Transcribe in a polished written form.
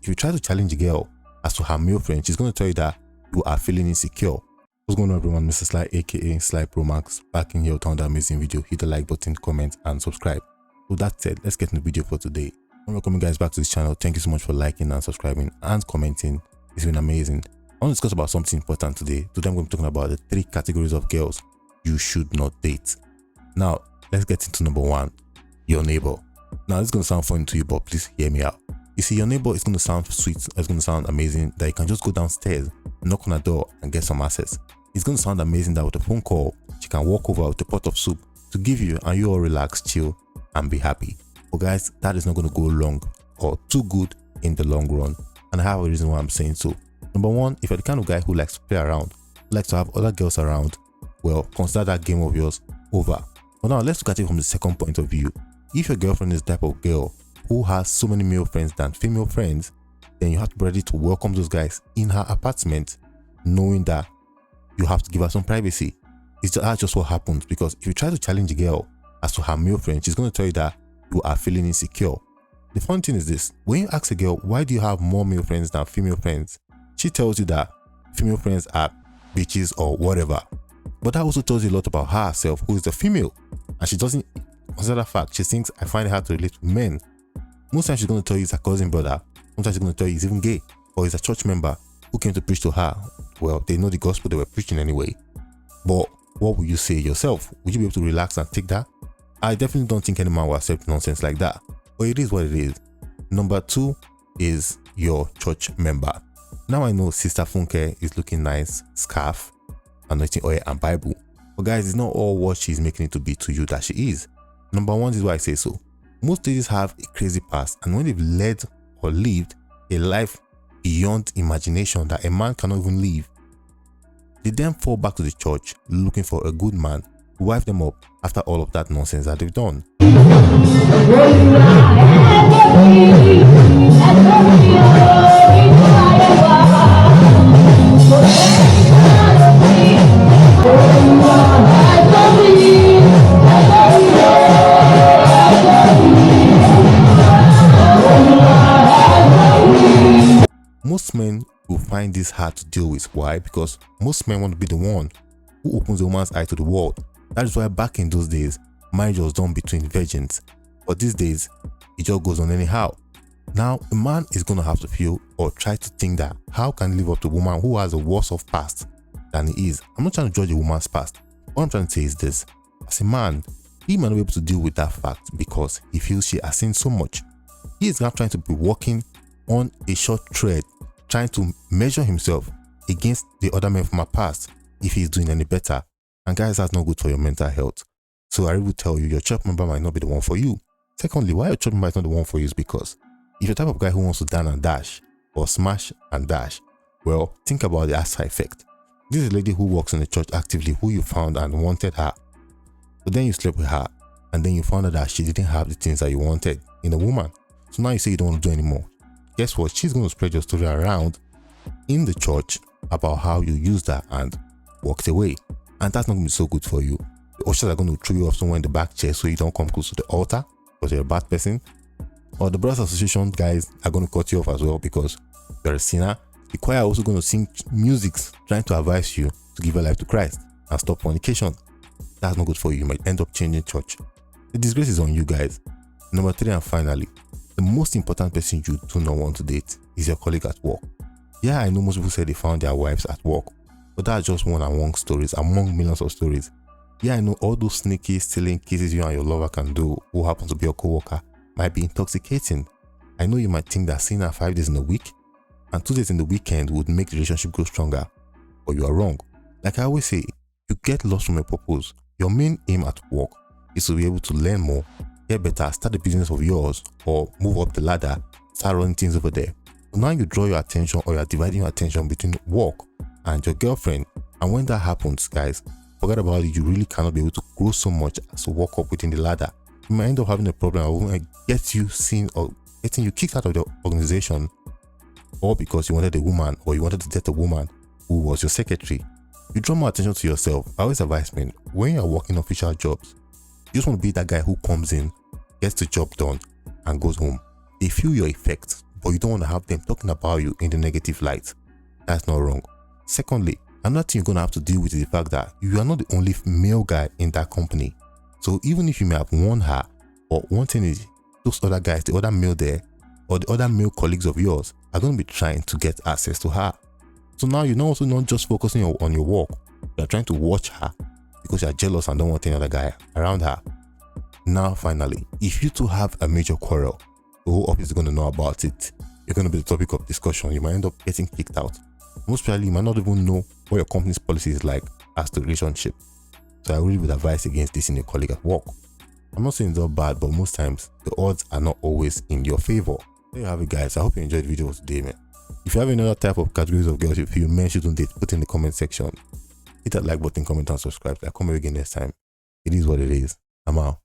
if you try to challenge a girl as to her male friend, she's going to tell you that you are feeling insecure. What's going on, everyone? Mr. Sly, aka Sly Pro Max, back in here with another amazing video. Hit the like button, comment, and subscribe. With that said, let's get into the video for today. I welcome you guys back to this channel. Thank you so much for liking and subscribing and commenting. It's been amazing. I want to discuss about something important today. Today I'm going to be talking about the 3 categories of girls you should not date. Now, let's get into number 1, your neighbor. Now, this is going to sound funny to you, but please hear me out. You see, your neighbor is going to sound sweet, it's going to sound amazing that you can just go downstairs, knock on a door and get some access. It's going to sound amazing that with a phone call, she can walk over with a pot of soup to give you and you all relax, chill and be happy. But guys, that is not going to go long or too good in the long run. And I have a reason why I'm saying so. Number 1, if you're the kind of guy who likes to play around, who likes to have other girls around, well, consider that game of yours over. But now let's look at it from the second point of view. If your girlfriend is the type of girl who has so many male friends than female friends, then you have to be ready to welcome those guys in her apartment, knowing that you have to give her some privacy. That's just what happens, because if you try to challenge a girl as to her male friend, she's going to tell you that you are feeling insecure. The fun thing is this: when you ask a girl, why do you have more male friends than female friends, she tells you that female friends are bitches or whatever. But that also tells you a lot about herself, who is a female, and she doesn't consider that fact. She thinks, I find it hard to relate with men. Most times she's going to tell you he's a cousin brother. Sometimes she's going to tell you he's even gay, or he's a church member who came to preach to her. Well, they know the gospel they were preaching anyway. But what would you say yourself? Would you be able to relax and take that? I definitely don't think any man will accept nonsense like that. But it is what it is. Number 2 is your church member. Now I know Sister Funke is looking nice, scarf, anointing oil and Bible. But guys, it's not all what she's making it to be to you that she is. Number 1 is why I say so. Most ladies have a crazy past, and when they've led or lived a life beyond imagination that a man cannot even live, they then fall back to the church looking for a good man to wife them up after all of that nonsense that they've done. Most men will find this hard to deal with. Why? Because most men want to be the one who opens a woman's eye to the world. That is why back in those days, marriage was done between virgins. But these days, it just goes on anyhow. Now, a man is going to have to feel or try to think that how can he live up to a woman who has a worse off past than he is. I'm not trying to judge a woman's past. What I'm trying to say is this: as a man, he might not be able to deal with that fact because he feels she has seen so much. He is now trying to be walking on a short thread, trying to measure himself against the other men from her past if he's doing any better. And guys, that's not good for your mental health. So I will tell you, your church member might not be the one for you. Secondly, why your church member is not the one for you is because if you're the type of guy who wants to dance and dash or smash and dash, well, think about the Asa effect. This is a lady who works in the church actively, who you found and wanted her. But then you slept with her, and then you found out that she didn't have the things that you wanted in a woman. So now you say you don't want to do anymore. Guess what? She's going to spread your story around in the church about how you used her and walked away. And that's not going to be so good for you. The ushers are going to throw you off somewhere in the back chair so you don't come close to the altar because you're a bad person. Or the Brothers Association guys are going to cut you off as well because you're a sinner. The choir are also going to sing music trying to advise you to give your life to Christ and stop fornication. That's not good for you. You might end up changing church. The disgrace is on you guys. Number 3 and finally, the most important person you do not want to date is your colleague at work. Yeah, I know most people say they found their wives at work, but that's just one among stories, among millions of stories. Yeah, I know all those sneaky, stealing kisses you and your lover can do, who happens to be your co-worker, might be intoxicating. I know you might think that seeing her 5 days in a week and 2 days in the weekend would make the relationship grow stronger, but you are wrong. Like I always say, you get lost from your purpose. Your main aim at work is to be able to learn more, get better, start a business of yours, or move up the ladder, start running things over there. So now you draw your attention, or you're dividing your attention between work and your girlfriend. And when that happens, guys, forget about it. You really cannot be able to grow so much as to walk up within the ladder. You might end up having a problem or get you seen or getting you kicked out of the organization, all because you wanted a woman or you wanted to date a woman who was your secretary. You draw more attention to yourself. I always advise men, when you're working official jobs, you just want to be that guy who comes in, gets the job done, and goes home. They feel your effect but you don't want to have them talking about you in the negative light. That's not wrong. Secondly, another thing you're going to have to deal with is the fact that you are not the only male guy in that company. So even if you may have won her, or one thing is those other guys, the other male there, or the other male colleagues of yours are going to be trying to get access to her. So now you're also not just focusing on your work. You're trying to watch her because you're jealous and don't want any other guy around her. Now finally, if you two have a major quarrel, the whole office is going to know about it. You're going to be the topic of discussion. You might end up getting kicked out. Most probably, you might not even know what your company's policy is like as to relationship. So I really would advise against this in a colleague at work. I'm not saying it's all bad, but most times the odds are not always in your favor. There you have it, guys. I hope you enjoyed the video today, man. If you have any other type of categories of girls you feel men shouldn't date, put in the comment section. Hit that like button, comment and subscribe. I'll come here again next time. It is what it is. I'm out.